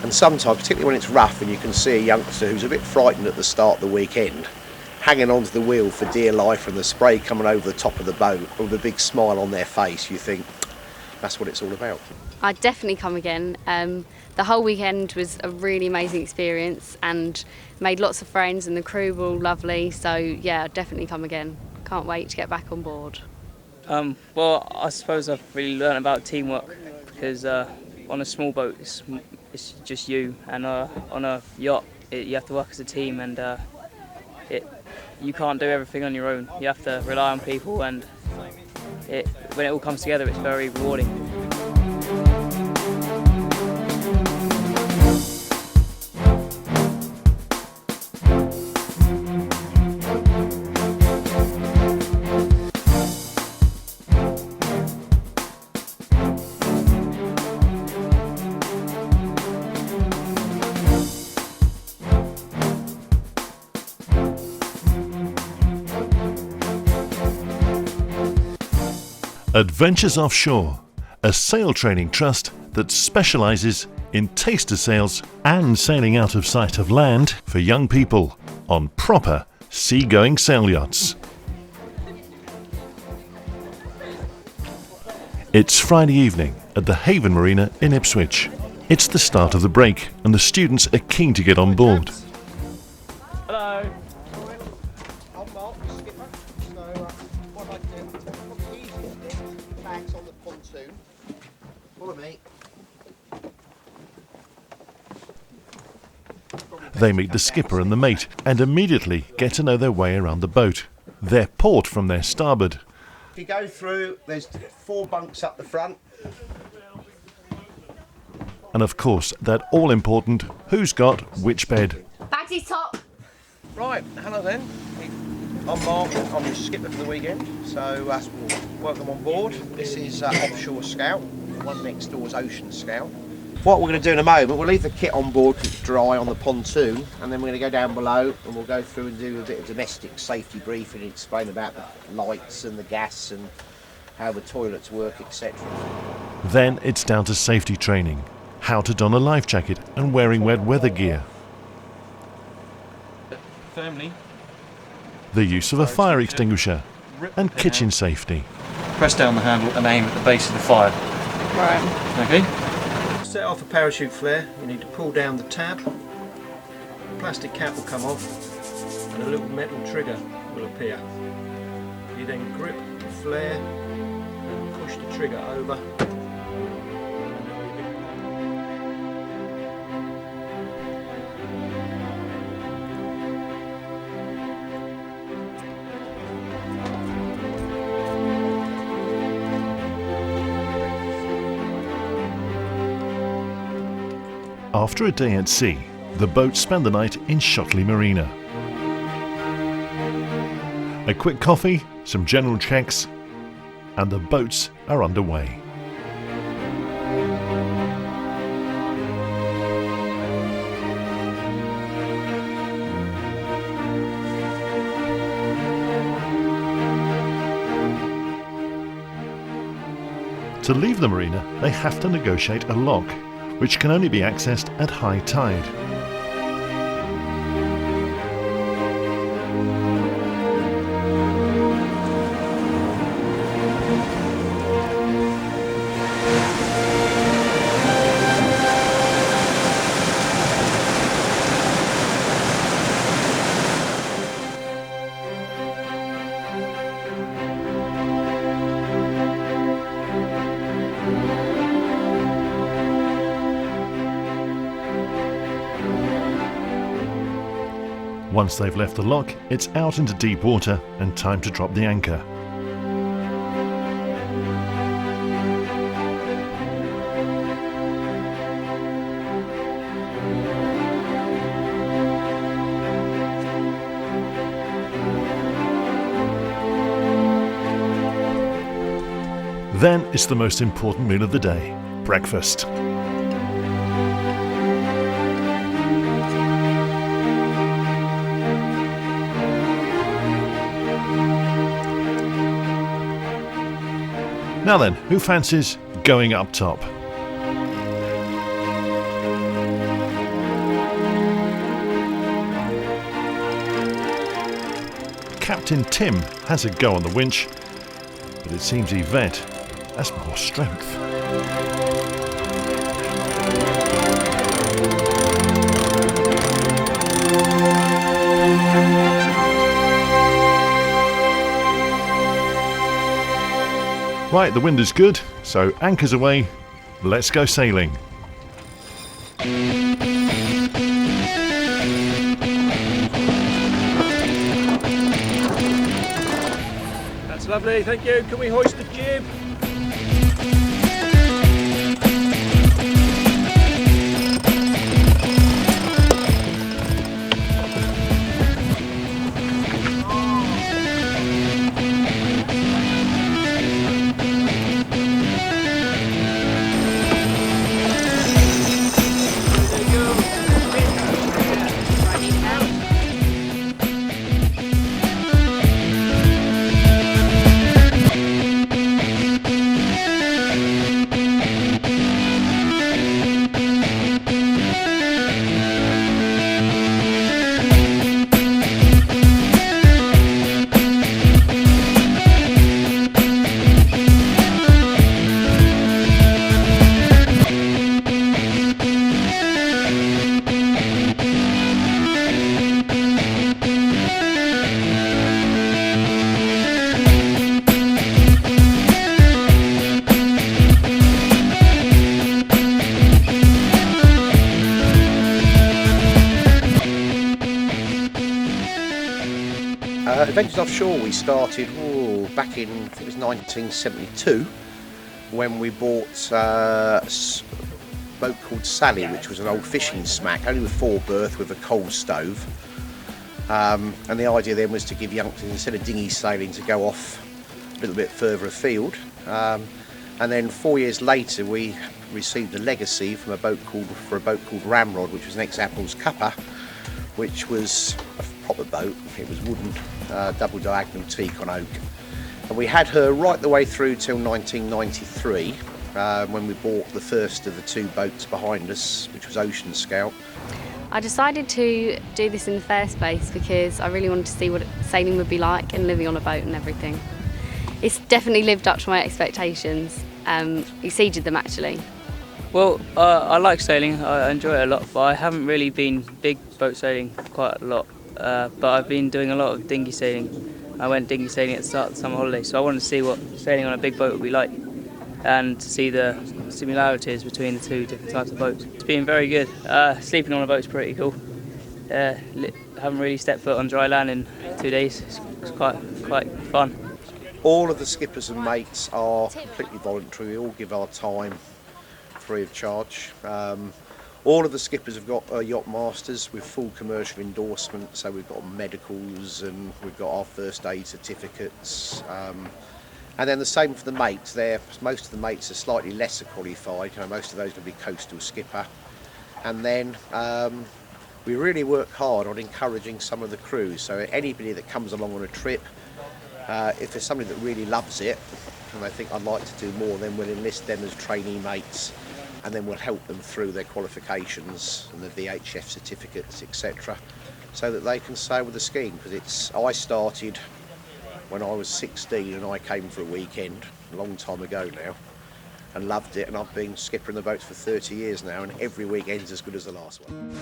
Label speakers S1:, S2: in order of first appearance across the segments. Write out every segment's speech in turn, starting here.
S1: And sometimes, particularly when it's rough and you can see a youngster who's a bit frightened at the start of the weekend, hanging onto the wheel for dear life and the spray coming over the top of the boat with a big smile on their face, you think that's what it's all about.
S2: I'd definitely come again. The whole weekend was a really amazing experience and made lots of friends, and the crew were all lovely, so yeah, I'd definitely come again. Can't wait to get back on board.
S3: Well, I suppose I've really learned about teamwork, because on a small boat it's just you, and on a yacht you have to work as a team, and you can't do everything on your own. You have to rely on people, and when it all comes together, it's very rewarding.
S4: Adventures Offshore, a sail training trust that specialises in taster sails and sailing out of sight of land for young people on proper seagoing sail yachts. It's Friday evening at the Haven Marina in Ipswich. It's the start of the break and the students are keen to get on board.
S3: Hello.
S1: I'm Mark, the skipper. So what I'd like to do, probably the easiest bit, bags on the pontoon. Follow me.
S4: They meet the skipper and the mate and immediately get to know their way around the boat. They're port from their starboard.
S1: If you go through, there's 4 bunks up the front.
S4: And of course, that all-important who's got which bed.
S2: Bagsy's top.
S1: Right, hello then. I'm Mark, I'm the skipper for the weekend, so welcome on board. This is Offshore Scout, the one next door is Ocean Scout. What we're going to do in a moment, we'll leave the kit on board because it's dry on the pontoon, and then we're going to go down below and we'll go through and do a bit of domestic safety briefing and explain about the lights and the gas and how the toilets work, etc.
S4: Then it's down to safety training, how to don a life jacket and wearing wet weather gear.
S5: Firmly.
S4: The use of a fire extinguisher and kitchen safety.
S5: Press down the handle and aim at the base of the fire.
S2: Right.
S5: Okay?
S1: Set off a parachute flare, you need to pull down the tab, the plastic cap will come off and a little metal trigger will appear. You then grip the flare and push the trigger over.
S4: After a day at sea, the boats spend the night in Shotley Marina. A quick coffee, some general checks, and the boats are underway. To leave the marina, they have to negotiate a lock, which can only be accessed at high tide. Once they've left the lock, it's out into deep water and time to drop the anchor. Then it's the most important meal of the day, breakfast. Now then, who fancies going up top? Captain Tim has a go on the winch, but it seems Yvette has more strength. Right, the wind is good, so anchors away, let's go sailing.
S5: That's lovely, thank you. Can we hoist the jib?
S1: Adventures Offshore we started back in, I think it was 1972, when we bought a boat called Sally, which was an old fishing smack, only with 4 berth with a coal stove. And the idea then was to give youngsters, instead of dinghy sailing, to go off a little bit further afield. And then 4 years later we received a legacy from a boat called Ramrod, which was an ex-Apple's cupper, which was a proper boat. It was wooden, double diagonal teak on oak, and we had her right the way through till 1993, when we bought the first of the 2 boats behind us, which was Ocean Scout.
S2: I decided to do this in the first place because I really wanted to see what sailing would be like and living on a boat and everything. It's definitely lived up to my expectations, exceeded them actually.
S3: Well, I like sailing, I enjoy it a lot, but I haven't really been big boat sailing quite a lot. But I've been doing a lot of dinghy sailing. I went dinghy sailing at the start of the summer holiday, so I wanted to see what sailing on a big boat would be like and to see the similarities between the 2 different types of boats. It's been very good. Sleeping on a boat's pretty cool. Haven't really stepped foot on dry land in 2 days. It's quite fun.
S1: All of the skippers and mates are completely voluntary. We all give our time free of charge. All of the skippers have got yacht masters with full commercial endorsement, so we've got medicals and we've got our first aid certificates. And then the same for the mates. Most of the mates are slightly lesser qualified. Most of those will be coastal skipper. And then we really work hard on encouraging some of the crews. So anybody that comes along on a trip, if there's somebody that really loves it and they think I'd like to do more, then we'll enlist them as trainee mates, and then we'll help them through their qualifications and the VHF certificates, etc., so that they can sail with the scheme. Because I started when I was 16 and I came for a weekend a long time ago now and loved it, and I've been skippering the boats for 30 years now, and every weekend's as good as the last one.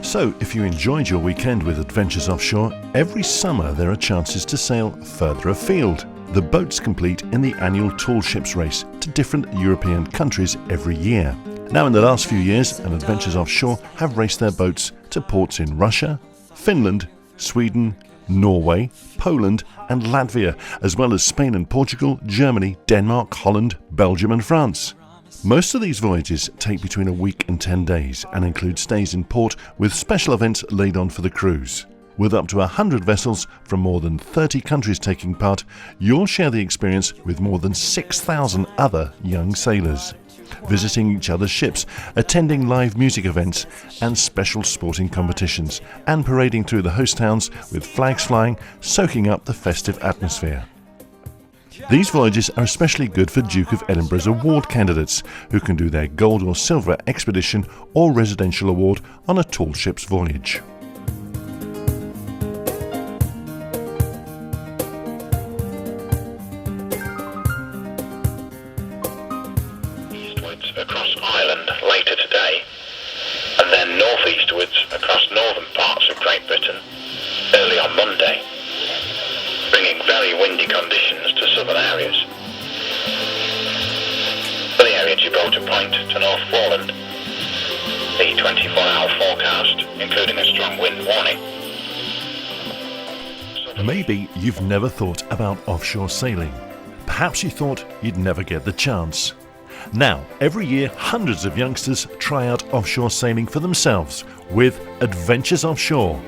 S4: So, if you enjoyed your weekend with Adventures Offshore, every summer there are chances to sail further afield. The boats compete in the annual tall ships race to different European countries every year. Now, in the last few years, Adventures Offshore have raced their boats to ports in Russia, Finland, Sweden, Norway, Poland and Latvia, as well as Spain and Portugal, Germany, Denmark, Holland, Belgium and France. Most of these voyages take between a week and 10 days and include stays in port with special events laid on for the crews. With up to 100 vessels from more than 30 countries taking part, you'll share the experience with more than 6,000 other young sailors, visiting each other's ships, attending live music events and special sporting competitions, and parading through the host towns with flags flying, soaking up the festive atmosphere. These voyages are especially good for Duke of Edinburgh's award candidates who can do their gold or silver expedition or residential award on a tall ship's voyage.
S6: Eastwards across Ireland later today, and then northeastwards across northern parts of Great Britain early on Monday, bringing very windy conditions to southern areas. For the area Gibraltar Point to North Foreland, the 24-hour forecast, including a strong wind warning.
S4: Maybe you've never thought about offshore sailing. Perhaps you thought you'd never get the chance. Now, every year, hundreds of youngsters try out offshore sailing for themselves with Adventures Offshore.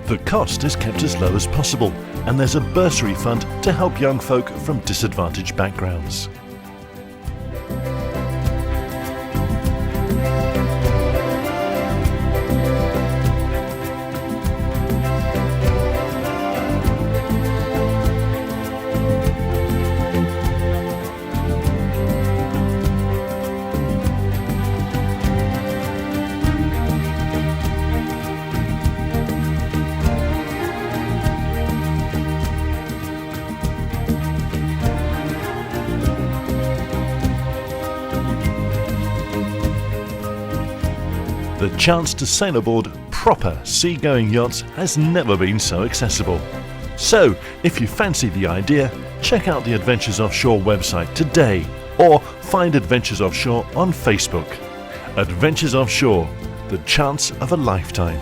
S4: The cost is kept as low as possible, and there's a bursary fund to help young folk from disadvantaged backgrounds. The chance to sail aboard proper seagoing yachts has never been so accessible. So, if you fancy the idea, check out the Adventures Offshore website today or find Adventures Offshore on Facebook. Adventures Offshore, the chance of a lifetime.